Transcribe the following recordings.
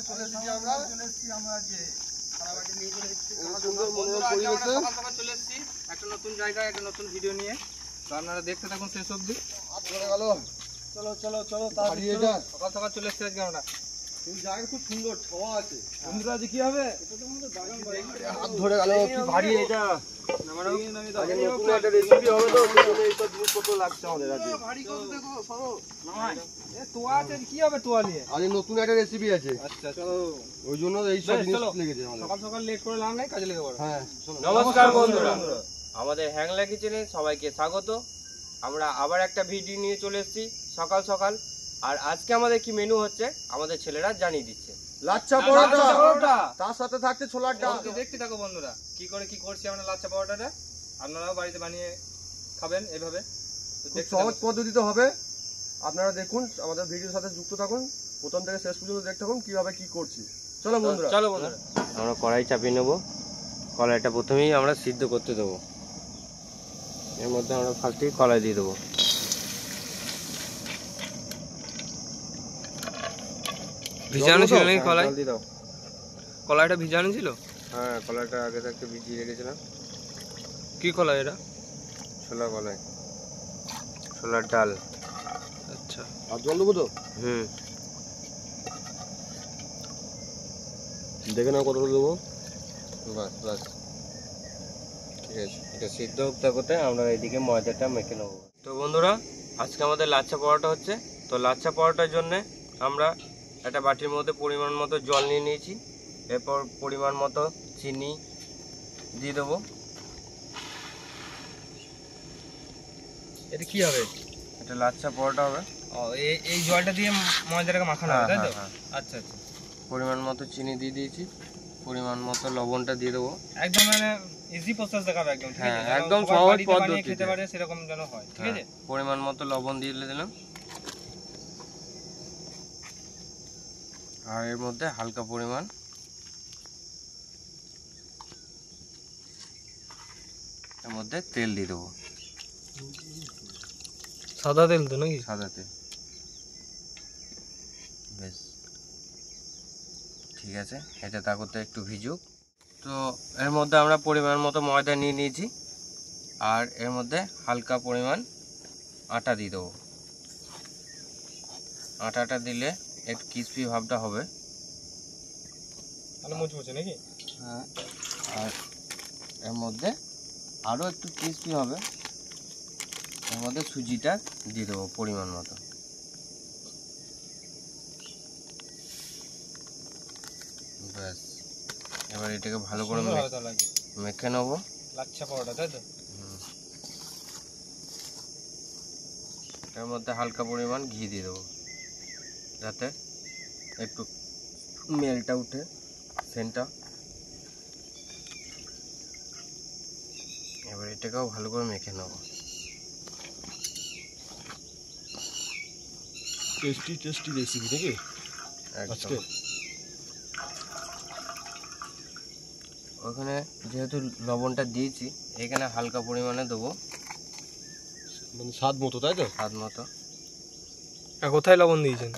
চলে এসেছি আমরা যে সারাবাটি নিয়ে চলে এসেছি সুন্দর মনোরম পরিবেশে। সকাল চলে এসেছি একটা নতুন জায়গায় একটা নতুন ভিডিও নিয়ে, তো আপনারা দেখতে থাকুন শেষ অবধি। চলো চলো চলো সকাল চলে এসেছি আজকে আমরা। জায়গা খুব সুন্দর, ছাওয়া আছে। বন্ধুরা আজ কি হবে? হাত ধরে গেল, কি ভারী এটা। নতুন একটা রেসিপি আছে, ওই জন্য সকাল লেট করে লাভ নাই, কাজে লেগে পড়ো। হ্যাঁ নমস্কার বন্ধুরা, আমাদের হ্যাংলা কিচেনে সবাইকে স্বাগত। আমরা আবার একটা ভিডিও নিয়ে চলে এসেছি সকাল সকাল। আর আজকে আমাদের কি মেনু হচ্ছে আমাদের ছেলেরা জানিয়ে দিচ্ছে। লাচ্ছা পরোটা, তার সাথে থাকছে ছোলার ডাল। দেখতে থাকো বন্ধুরা কি করে কি করছি আমরা লাচ্ছা পরোটাটা। আপনারাও বাড়িতে বানিয়ে খাবেন এইভাবে, সহজ পদ্ধতিতে হবে। আপনারা দেখুন, আমাদের ভিডিওর সাথে যুক্ত থাকুন, প্রথম থেকে শেষ পর্যন্ত দেখতে থাকুন কিভাবে কি করছি। চলো বন্ধুরা আমরা কড়াই চাপিয়ে নেবো। কড়াইটা প্রথমেই আমরা সিদ্ধ করতে দেবো। এর মধ্যে আমরা ফার্স্টেই কড়াই দিয়ে দেবো। ভিজানো ছিল নাকি কলাই? কলাইটা ভিজানো ছিল? হ্যাঁ, কলাইটা আগে থেকে ভিজিয়ে রেখেছিলাম। কি কলাই এটা? ছোলা কলাই, ছোলার ডাল। আচ্ছা, আর জল দেবো তো? দেখে নাও কতটা দেবো। বাস বাস, ঠিক আছে। এটা সিদ্ধ করতে আমরা এদিকে ময়দাটা মেখে নেবো। তো বন্ধুরা, আজকে আমাদের লাচ্ছা পরোটা হচ্ছে। তো লাচ্ছা পরোটার জন্য আমরা একটা বাটির মধ্যে পরিমাণ মতো জল নিয়ে নিয়েছি। এরপর পরিমাণ মতো চিনি দিয়ে দেবো। এটা কি হবে? এটা লাচ্ছা পরোটা হবে। এই জলটা দিয়ে ময়দাটাকে মাখানো হবে, তাই তো? আচ্ছা আচ্ছা। পরিমাণ মতো চিনি দিয়ে দিয়েছি, পরিমাণ মতো লবণটা দিয়ে দেবো। একদম মানে ইজি প্রসেস দেখাবে, একদম ঠিক আছে, একদম সহজ পদ্ধতি খেতে পারে সেরকম যেন হয়, ঠিক আছে। পরিমাণ মতো লবণ দিয়ে দিলাম, আর এর মধ্যে হালকা পরিমাণ এর মধ্যে তেল দিয়ে দেবো। সাদা তেল তো নাকি? সাদা তেল, বেশ ঠিক আছে। এটা তা করতে একটু ভিজুক। তো এর মধ্যে আমরা পরিমাণ মতো ময়দা নিয়ে নিয়েছি, আর এর মধ্যে হালকা পরিমাণ আটা দিয়ে দেবো। আটাটা দিলে একটু ক্রিস্পি ভাবটা হবে, ভালো মুচমুচে নাকি? হ্যাঁ, আর এর মধ্যে আরও একটু ক্রিস্পি হবে। এর মধ্যে সুজিটা দিয়ে দেবো পরিমাণ মতো। ব্যাস, এবার এটাকে ভালো করে মেখে নেবো। লাচ্ছা পরোটা, তাই তো? এর মধ্যে হালকা পরিমাণ ঘি দিয়ে দেবো, যাতে একটু মেলটা উঠে সেন্টটা। এবার এটাকেও ভালো করে মেখে নেবো। টেস্টি রেসিপি নাকি আজকে? ওখানে যেহেতু লবণটা দিয়েছি, এখানে হালকা পরিমাণে দেবো, মানে স্বাদ মতো, তাই তো? স্বাদ মতো। কোথায় লবণ দিয়েছেন?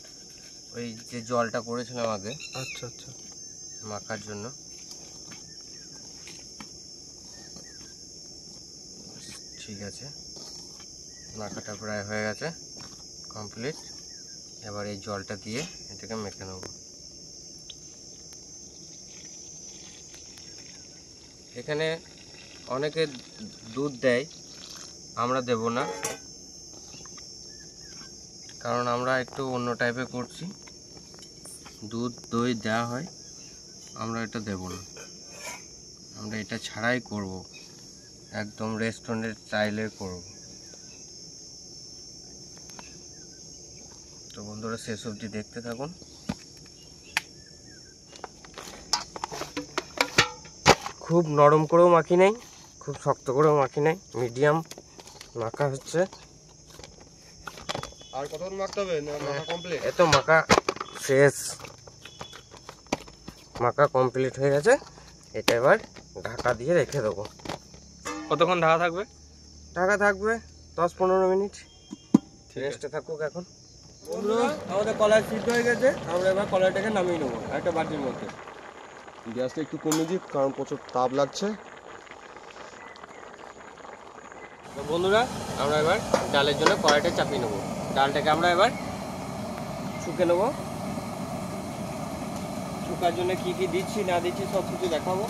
ওই যে জলটা করেছিলাম আগে, আচ্ছা আচ্ছা, মাখার জন্য। ঠিক আছে, মাখাটা প্রায় হয়ে গেছে, কমপ্লিট। এবার এই জলটা দিয়ে এটাকে মেখে নেব। এখানে অনেকে দুধ দেয়, আমরা দেব না, কারণ আমরা একটু অন্য টাইপে করছি। দুধ দই দেওয়া হয়, আমরা এটা দেব না, আমরা এটা ছাড়াই করব, একদম রেস্টুরেন্টের স্টাইলে করব। তো বন্ধুরা শেষ অবধি দেখতে থাকুন। খুব নরম করেও মাখি নাই, খুব শক্ত করেও মাখি নাই, মিডিয়াম মাখা হচ্ছে। আর কতক্ষণ মাখতে হবে? মাখা কমপ্লিট? এত মাখা শেষ, মাখা কমপ্লিট হয়ে গেছে। এটা এবার ঢাকা দিয়ে রেখে দেবো। কতক্ষণ ঢাকা থাকবে? ঢাকা থাকবে 10-15 মিনিট, রেস্টে থাকুক। এখন বন্ধুরা আমাদের কলাই সিদ্ধ হয়ে গেছে, আমরা এবার কলাইটাকে নামিয়ে নেবো একটা বাটির মধ্যে। গ্যাসটা একটু কমিয়ে দিই কারণ প্রচুর তাপ লাগছে। তো বন্ধুরা আমরা এবার ডালের জন্য কড়াইটা চাপিয়ে নেবো। ডালটাকে আমরা এবার শুকে নেবো। শুকার জন্য কি কি দিচ্ছি না দিচ্ছি সব কিছু দেখাবো।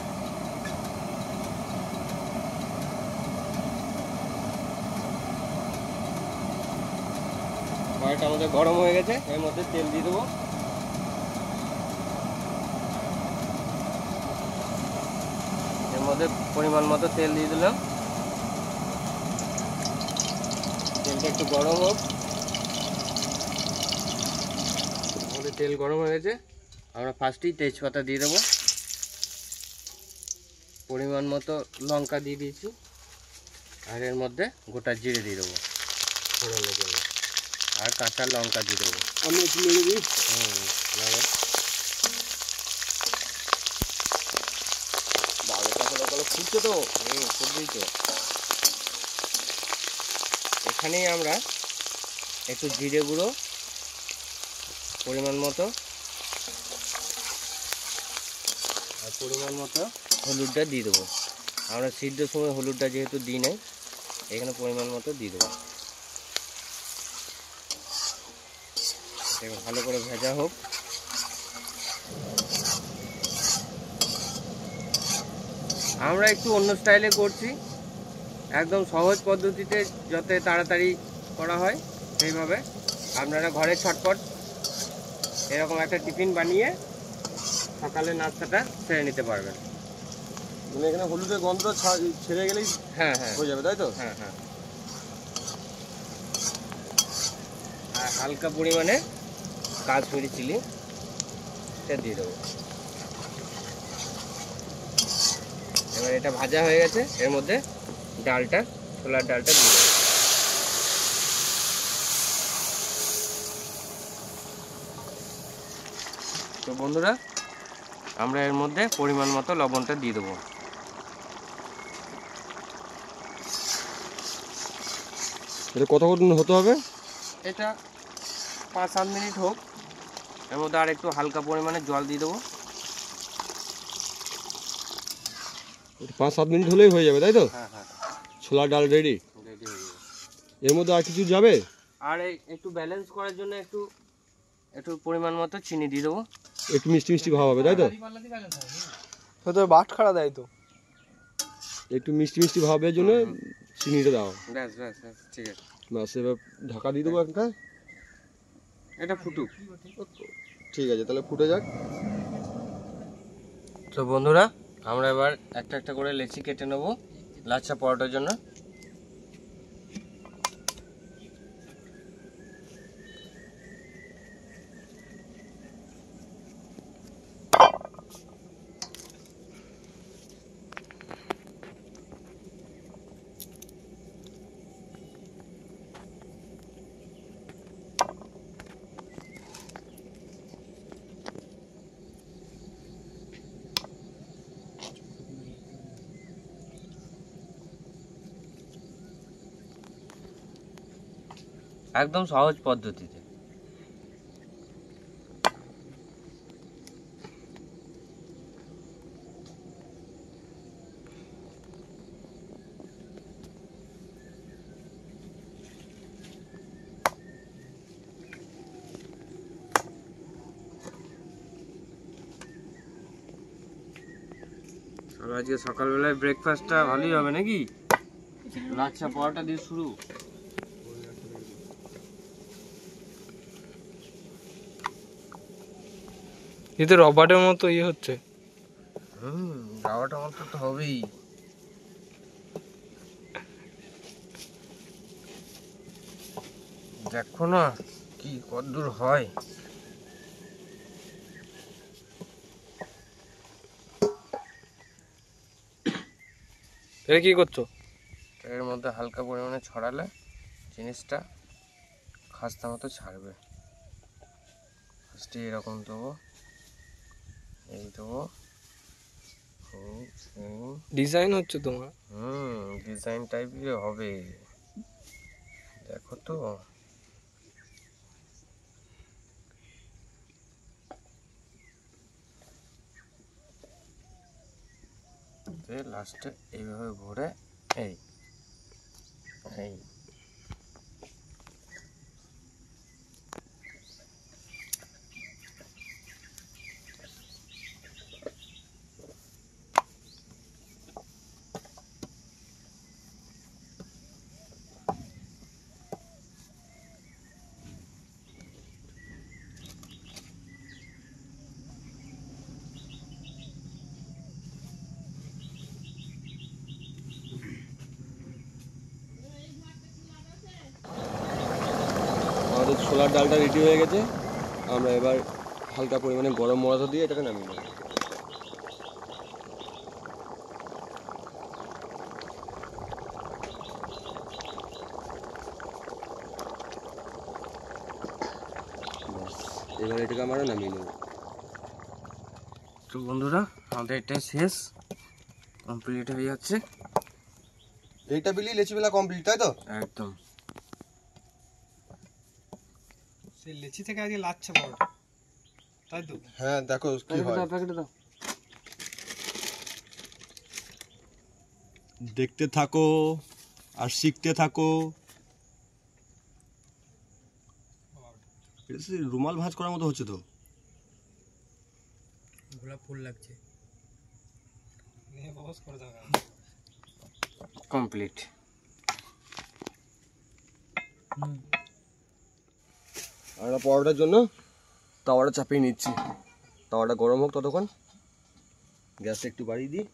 কড়াইটা আমাদের গরম হয়ে গেছে, এর মধ্যে তেল দিয়ে দেবো। এর মধ্যে পরিমাণ মতো তেল দিয়ে দিলাম। তেলটা একটু গরম হোক। আমাদের তেল গরম হয়ে গেছে, আমরা ফার্স্টেই তেজপাতা দিয়ে দেবো। পরিমাণ মতো লঙ্কা দিয়ে দিয়েছি, আর এর মধ্যে গোটা জিরে দিয়ে দেবো ফোড়নের জন্য, আর কাঁচা লঙ্কা দিয়ে দেবো। আমি একটু নেড়ে দিই। ফুটছে তো, ফুটবেই তো। এখানেই আমরা একটু জিরে গুঁড়ো পরিমাণ মতো আর পরিমাণ মতো হলুদটা দিয়ে দেবো। আমরা সিদ্ধর সময় হলুদটা যেহেতু দিই নাই, এখানে পরিমাণ মতো দিয়ে দেবো। এটাকে ভালো করে ভাজা হোক। আমরা একটু অন্য স্টাইলে করছি, একদম সহজ পদ্ধতিতে যাতে তাড়াতাড়ি করা হয় সেইভাবে। আপনারা ঘরে ছটপট এরকম একটা টিফিন বানিয়ে সকালের নাস্তাটা সেরে নিতে পারবেন। মানে এখানে হলুদের গন্ধটা ছেড়ে গেলেই হ্যাঁ হ্যাঁ হয়ে যাবে, তাই তো? হ্যাঁ হ্যাঁ। আর হালকা পরিমাণে কাশ্মীরি চিলি এটা দিয়ে দেবো। এবার এটা ভাজা হয়ে গেছে, এর মধ্যে ডালটা, ছোলার ডালটা দিয়ে দেবো। তো বন্ধুরা আমরা এর মধ্যে পরিমাণ মতো লবণটা দিয়ে দেবো। এটা কতক্ষণ হতে হবে? এটা 5-7 মিনিট হোক। এর মধ্যে আর একটু হালকা পরিমাণে জল দিয়ে দেবো। 5-7 মিনিট হলেই হয়ে যাবে, তাই তো? হ্যাঁ হ্যাঁ, ছোলার ডাল রেডি। রেডি হয়ে যাবে। এর মধ্যে আর কিছু যাবে? আর একটু ব্যালেন্স করার জন্য একটু পরিমাণ মতো চিনি দিয়ে দেবো। একটু মিষ্টি মিষ্টি ভাব হবে, তাই তো? হয়তো বাট খাড়া দেয় তো, একটু মিষ্টি মিষ্টি ভাবের জন্য চিনিটা দাও। ব্যাস ব্যাস ব্যাস, ঠিক আছে। ব্যাস, এবার ঢাকা দিয়ে দেবো একটা। এটা ফুটুক। ঠিক আছে, তাহলে ফুটে যাক। তো বন্ধুরা আমরা এবার একটা একটা করে লেচি কেটে নেবো লাচ্ছা পরোটার জন্য। একদম সহজ পদ্ধতিতে। আজকে সকালবেলায় ব্রেকফাস্টটা ভালোই হবে নাকি? লাচ্ছা পরোটা দিয়ে শুরু। এতে রবারের মতো ইয়ে হচ্ছে। রাওয়াটা মতো তো হবেই। দেখো না কি কতদূর হয়। এটা কি করছো? এর মধ্যে হালকা পরিমাণে ছড়ালে জিনিসটা খাস্তা মতো ছাড়বে। ফার্স্টে এরকম দেবো, এই দেবো। ডিজাইন হচ্ছে তোমার? ডিজাইন টাইপের হবে, দেখো তো। দিয়ে লাস্টে এইভাবে ভরে এই এই আমাদের ছোলার ডালটা রেডি হয়ে গেছে। আমরা এবার হালকা পরিমাণে গরম মশলা দিয়ে এটাকে নামিয়ে নেব। এবার এটাকে আমরা নামিয়ে নেব। তো বন্ধুরা আমাদের এটা শেষ কমপ্লিট হয়ে যাচ্ছে। এইটা বিলি লেচিবেলা কমপ্লিট, তাই তো? একদম সেই লেচি থেকে আজকে লাচ্ছা বড়, তাই তো? হ্যাঁ, দেখো কি হয়। প্যাকেটে দাও। দেখতে থাকো আর শিখতে থাকো। এটা রুমাল ভাঁজ করার মতো হচ্ছে তো। গোলাপ ফুল লাগছে। নিয়ে বস করে দাও। কমপ্লিট। আমরা পরোটার জন্য তাওয়াটা চাপিয়ে নিচ্ছি। তাওয়াটা গরম হোক ততক্ষণ, গ্যাসটা একটু বাড়িয়ে দিই।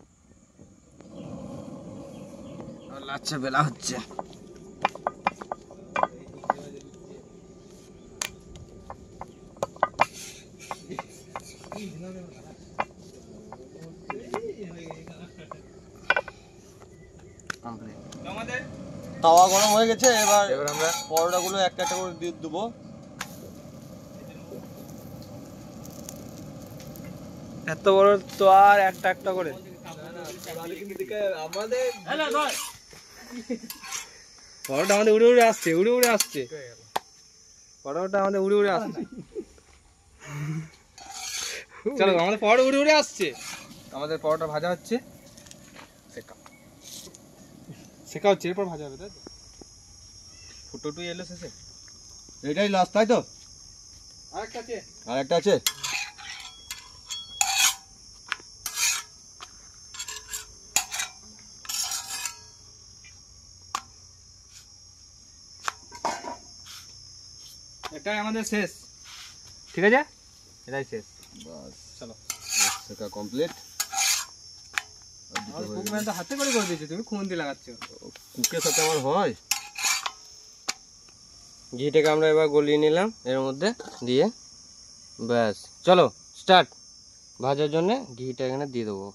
আর লাচ্ছা বেলা হচ্ছে। আমাদের তাওয়া গরম হয়ে গেছে। এবার আমরা পরোটাগুলো একটা একটা করে দিয়ে দেবো। এত বড় তো আর একটা একটা করে আমাদের পরোটা আমাদের উড়ে উড়ে আসছে, উড়ে উড়ে আসছে পরোটা আমাদের উড়ে উড়ে আসছে। চলো আমাদের পরোটা উড়ে উড়ে আসছে। আমাদের পরোটা ভাজা হচ্ছে, শেখা হচ্ছে, এরপর ভাজা হবে, তাই তো? ফুটোটুই এলো শেষে। এটাই লাস্ট, তাই তো? আরেকটা আছে, আর একটা আছে। এটাই আমাদের শেষ, ঠিক আছে? এটাই শেষ। বাস, চলো শেখা কমপ্লিট। আমাদের কুকম্যান তো হাতে করে দিয়েছে, তুমি খুন্তি লাগাচ্ছো। কুকের সাথে আমার হয়। ঘিটাকে আমরা এবার গলিয়ে নিলাম এর মধ্যে দিয়ে, ব্যাস চলো স্টার্ট। ভাজার জন্য ঘিটা এখানে দিয়ে দেবো।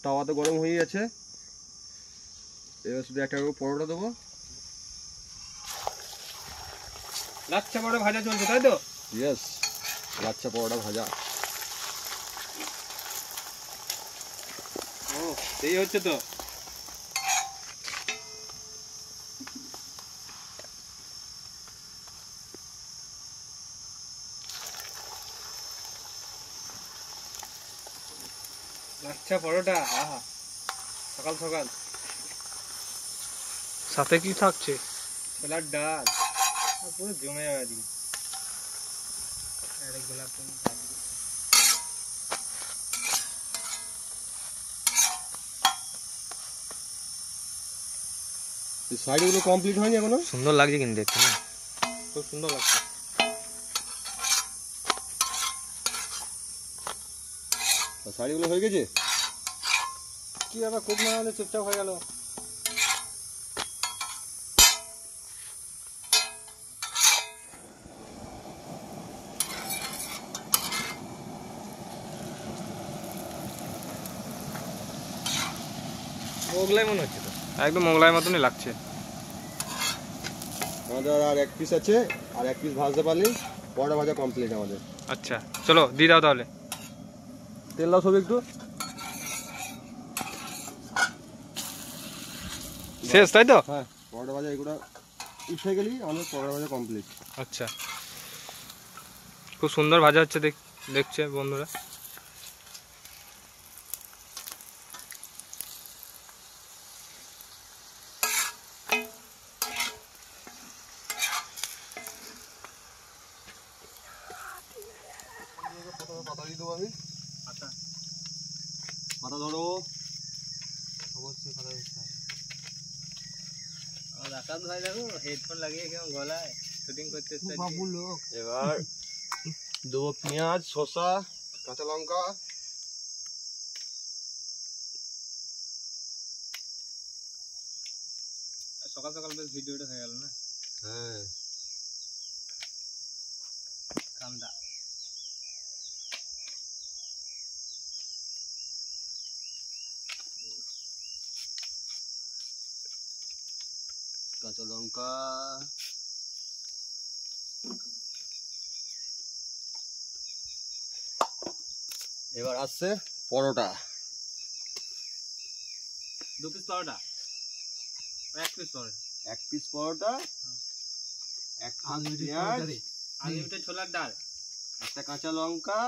তাওয়া তো গরম হয়ে গেছে। এবার শুধু একটা করে পরোটা দেবো। লাচ্ছা পরোটা ভাজা চলছে, তাই তো? ইয়েস, লাচ্ছা পরোটা ভাজা। ও এই হচ্ছে তো। লাচ্ছা পরোটা, আহা সকাল সকাল। সাথে কি থাকছে? ছোলার ডাল, আর পুরো জমে যাবে আজকে। আরে গোলাপ ফুল সাইডগুলো কমপ্লিট হয়নি এখনো। সুন্দর লাগছে কিন্তু দেখতে, না? খুব সুন্দর লাগছে। সাইডগুলো হয়ে গেছে। কি ব্যাপার, খুব মনে হলে চুপচাপ হয়ে গেল। মোগলাই মনে হচ্ছে তো, একদম মোগলাই মতনই লাগছে। আমাদের আর এক পিস আছে, আর এক পিস ভাজতে পারলেই পরোটা ভাজা কমপ্লিট আমাদের। আচ্ছা চলো দিয়ে দাও তাহলে। তেল দাও সব একটু। শেষ, তাই তো? হ্যাঁ, পরোটা ভাজা এগুলো উঠে গেলেই আমাদের পরোটা ভাজা কমপ্লিট। আচ্ছা, খুব সুন্দর ভাজা হচ্ছে দেখ। দেখছে বন্ধুরা। পাতা দিয়ে দেবো আমি। আচ্ছা, পাতা ধরো। অবশ্যই কথা বলতে হবে। আমার আকাশ ভাই দেখো হেডফোন লাগিয়ে কেমন গলায় শুটিং করতে এসছে আজকে। এবার দেবো পেঁয়াজ, শসা, কাঁচা লঙ্কা। সকাল সকাল বেশ ভিডিওটা হয়ে গেল না? হ্যাঁ, কান্দা কাঁচা লঙ্কা, এবার আসছে পরোটা। 2 পিস পরোটা, 1 পিস পরোটা, 1 পিস পরোটা, 1 পেঁয়াজ, আনলিমিটেড ছোলার ডাল, একটা কাঁচা লঙ্কা,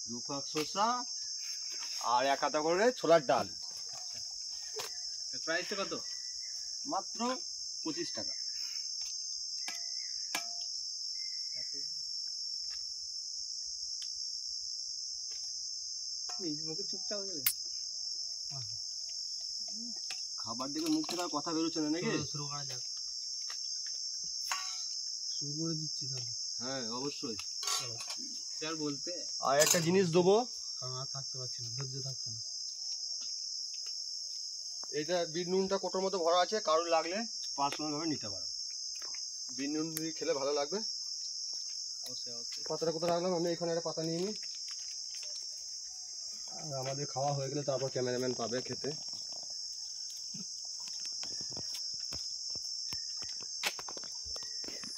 2 ফাঁক শসা আর 1 হাতা করে ছোলার ডাল। প্রাইসটা কত? মাত্র 25 টাকা। মুখে চুপচাপ হয়ে যাবে। খাবার দেখে মুখ থেকে আর কথা বেরোচ্ছে না নাকি? শুরু করা যাক। শুরু করে দিচ্ছি তাহলে। হ্যাঁ, অবশ্যই। আর বলতে আর একটা জিনিস দেবো, কারণ আর থাকতে পারছি না, ধৈর্য থাকছে না। এটা বিট নুনটা কোটোর মতো ভরা আছে, কারোর লাগলে পার্সোনাল ভাবে নিতে পারো। বিট নুন দিয়ে খেলে ভালো লাগবে। অবশ্যই অবশ্যই। পাতাটা কোথায় রাখলাম? আমি এখানে একটা পাতা নিয়ে নিই। আর আমাদের খাওয়া হয়ে গেলে তারপর ক্যামেরাম্যান পাবে খেতে।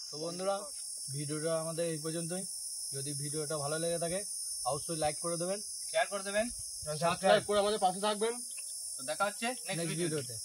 তো বন্ধুরা, ভিডিওটা আমাদের এই পর্যন্তই। যদি ভিডিওটা ভালো লেগে থাকে অবশ্যই লাইক করে দেবেন, শেয়ার করে দেবেন, সাবস্ক্রাইব করে আমাদের পাশে থাকবেন। তো দেখা হচ্ছে নেক্সট ভিডিওতে।